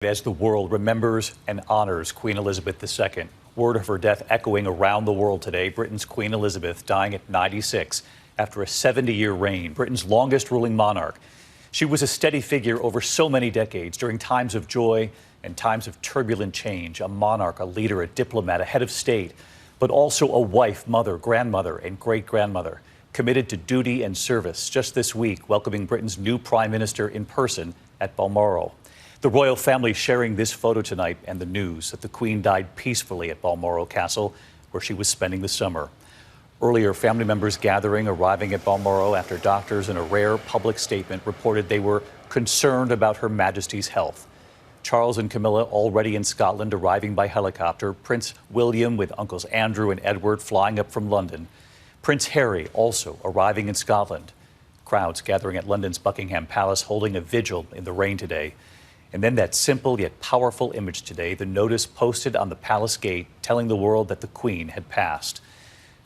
As the world remembers and honors Queen Elizabeth II. Word of her death echoing around the world today. Britain's Queen Elizabeth dying at 96 after a 70-year reign, Britain's longest ruling monarch. She was a steady figure over so many decades during times of joy and times of turbulent change. A monarch, a leader, a diplomat, a head of state, but also a wife, mother, grandmother, and great-grandmother, committed to duty and service. Just this week, welcoming Britain's new prime minister in person at Balmoral. The royal family sharing this photo tonight and the news that the Queen died peacefully at Balmoral Castle, where she was spending the summer. Earlier, family members gathering, arriving at Balmoral after doctors in a rare public statement reported they were concerned about Her Majesty's health. Charles and Camilla already in Scotland, arriving by helicopter. Prince William with uncles Andrew and Edward flying up from London. Prince Harry also arriving in Scotland. Crowds gathering at London's Buckingham Palace, holding a vigil in the rain today. And then that simple yet powerful image today, the notice posted on the palace gate telling the world that the Queen had passed.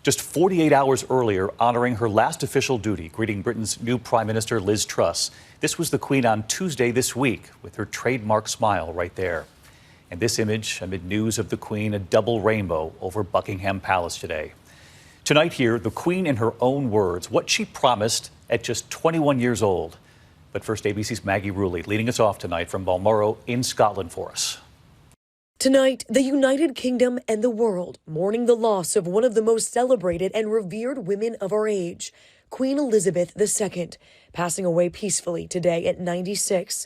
Just 48 hours earlier, honoring her last official duty, greeting Britain's new Prime Minister Liz Truss. This was the Queen on Tuesday this week, with her trademark smile right there. And this image amid news of the Queen, a double rainbow over Buckingham Palace today. Tonight here, the Queen in her own words, what she promised at just 21 years old. But first, ABC's Maggie Rulli leading us off tonight from Balmoral in Scotland for us. Tonight, the United Kingdom and the world mourning the loss of one of the most celebrated and revered women of our age, Queen Elizabeth II, passing away peacefully today at 96.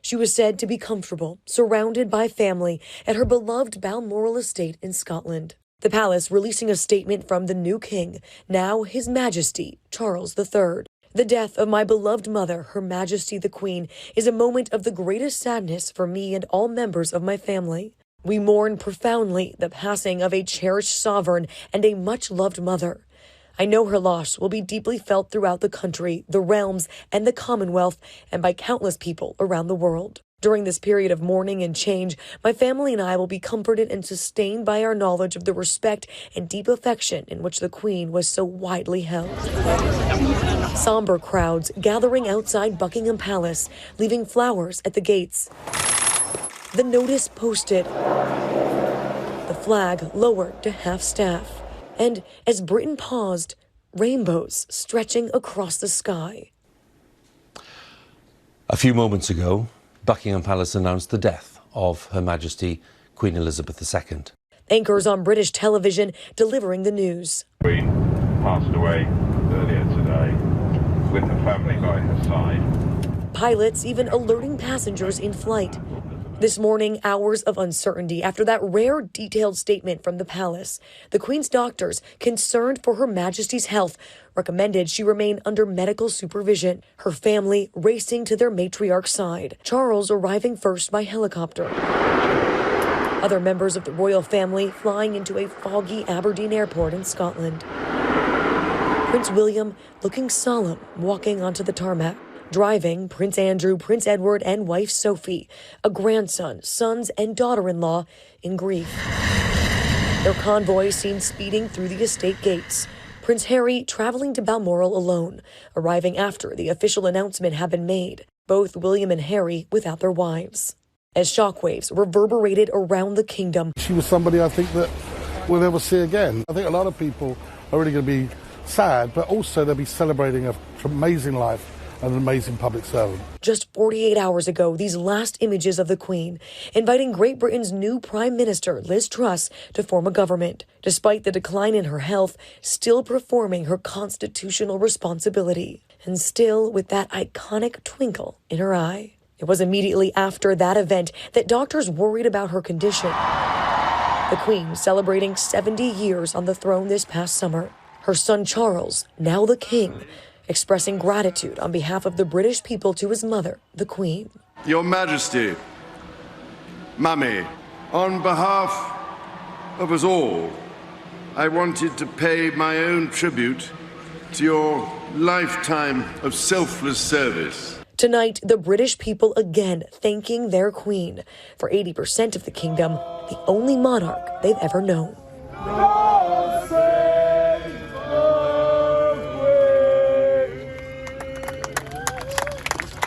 She was said to be comfortable, surrounded by family at her beloved Balmoral estate in Scotland. The palace releasing a statement from the new king, now His Majesty Charles III. The death of my beloved mother, Her Majesty the Queen, is a moment of the greatest sadness for me and all members of my family. We mourn profoundly the passing of a cherished sovereign and a much-loved mother. I know her loss will be deeply felt throughout the country, the realms, and the Commonwealth, and by countless people around the world. During this period of mourning and change, my family and I will be comforted and sustained by our knowledge of the respect and deep affection in which the Queen was so widely held. Somber crowds gathering outside Buckingham Palace, leaving flowers at the gates. The notice posted, the flag lowered to half-staff, and as Britain paused, rainbows stretching across the sky. A few moments ago, Buckingham Palace announced the death of Her Majesty Queen Elizabeth II. Anchors on British television delivering the news. Queen passed away earlier today with the family by her side. Pilots even alerting passengers in flight. This morning, hours of uncertainty after that rare detailed statement from the palace. The Queen's doctors, concerned for Her Majesty's health, recommended she remain under medical supervision. Her family racing to their matriarch's side. Charles arriving first by helicopter. Other members of the royal family flying into a foggy Aberdeen airport in Scotland. Prince William looking solemn, walking onto the tarmac. Driving, Prince Andrew, Prince Edward, and wife Sophie, a grandson, sons, and daughter-in-law in grief. Their convoy seen speeding through the estate gates. Prince Harry traveling to Balmoral alone, arriving after the official announcement had been made. Both William and Harry without their wives. As shockwaves reverberated around the kingdom. She was somebody I think that we'll never see again. I think a lot of people are really going to be sad, but also they'll be celebrating an amazing life. An amazing public servant. Just 48 hours ago, these last images of the Queen, inviting Great Britain's new Prime Minister, Liz Truss, to form a government. Despite the decline in her health, still performing her constitutional responsibility. And still with that iconic twinkle in her eye. It was immediately after that event that doctors worried about her condition. The Queen celebrating 70 years on the throne this past summer. Her son Charles, now the King, expressing gratitude on behalf of the British people to his mother, the Queen. Your Majesty, Mummy, on behalf of us all, I wanted to pay my own tribute to your lifetime of selfless service. Tonight, the British people again thanking their Queen for 80% of the kingdom, the only monarch they've ever known.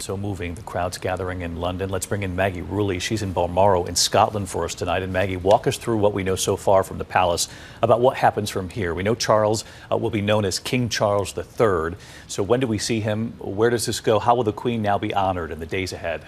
So moving, the crowd's gathering in London. Let's bring in Maggie Rulli. She's in Balmoral in Scotland for us tonight. And Maggie, walk us through what we know so far from the palace about what happens from here. We know Charles will be known as King Charles III. So when do we see him? Where does this go? How will the Queen now be honored in the days ahead?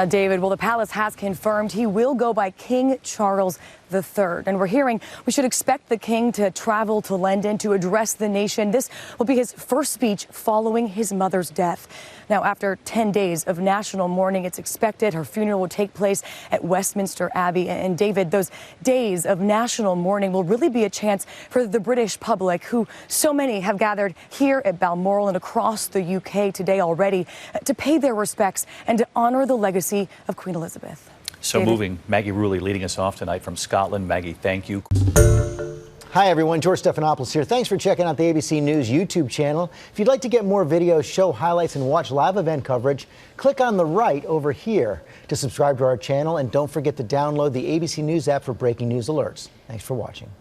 David, well, the palace has confirmed he will go by King Charles III. And we're hearing we should expect the king to travel to London to address the nation. This will be his first speech following his mother's death. Now, after 10 days of national mourning, it's expected her funeral will take place at Westminster Abbey. And David, those days of national mourning will really be a chance for the British public, who so many have gathered here at Balmoral and across the UK today already, to pay their respects and to honor the legacy of Queen Elizabeth. So David. moving, Maggie Rulli leading us off tonight from Scotland. Maggie, thank you. Hi, everyone. George Stephanopoulos here. Thanks for checking out the ABC News YouTube channel. If you'd like to get more videos, show highlights, and watch live event coverage, click on the right over here to subscribe to our channel. And don't forget to download the ABC News app for breaking news alerts. Thanks for watching.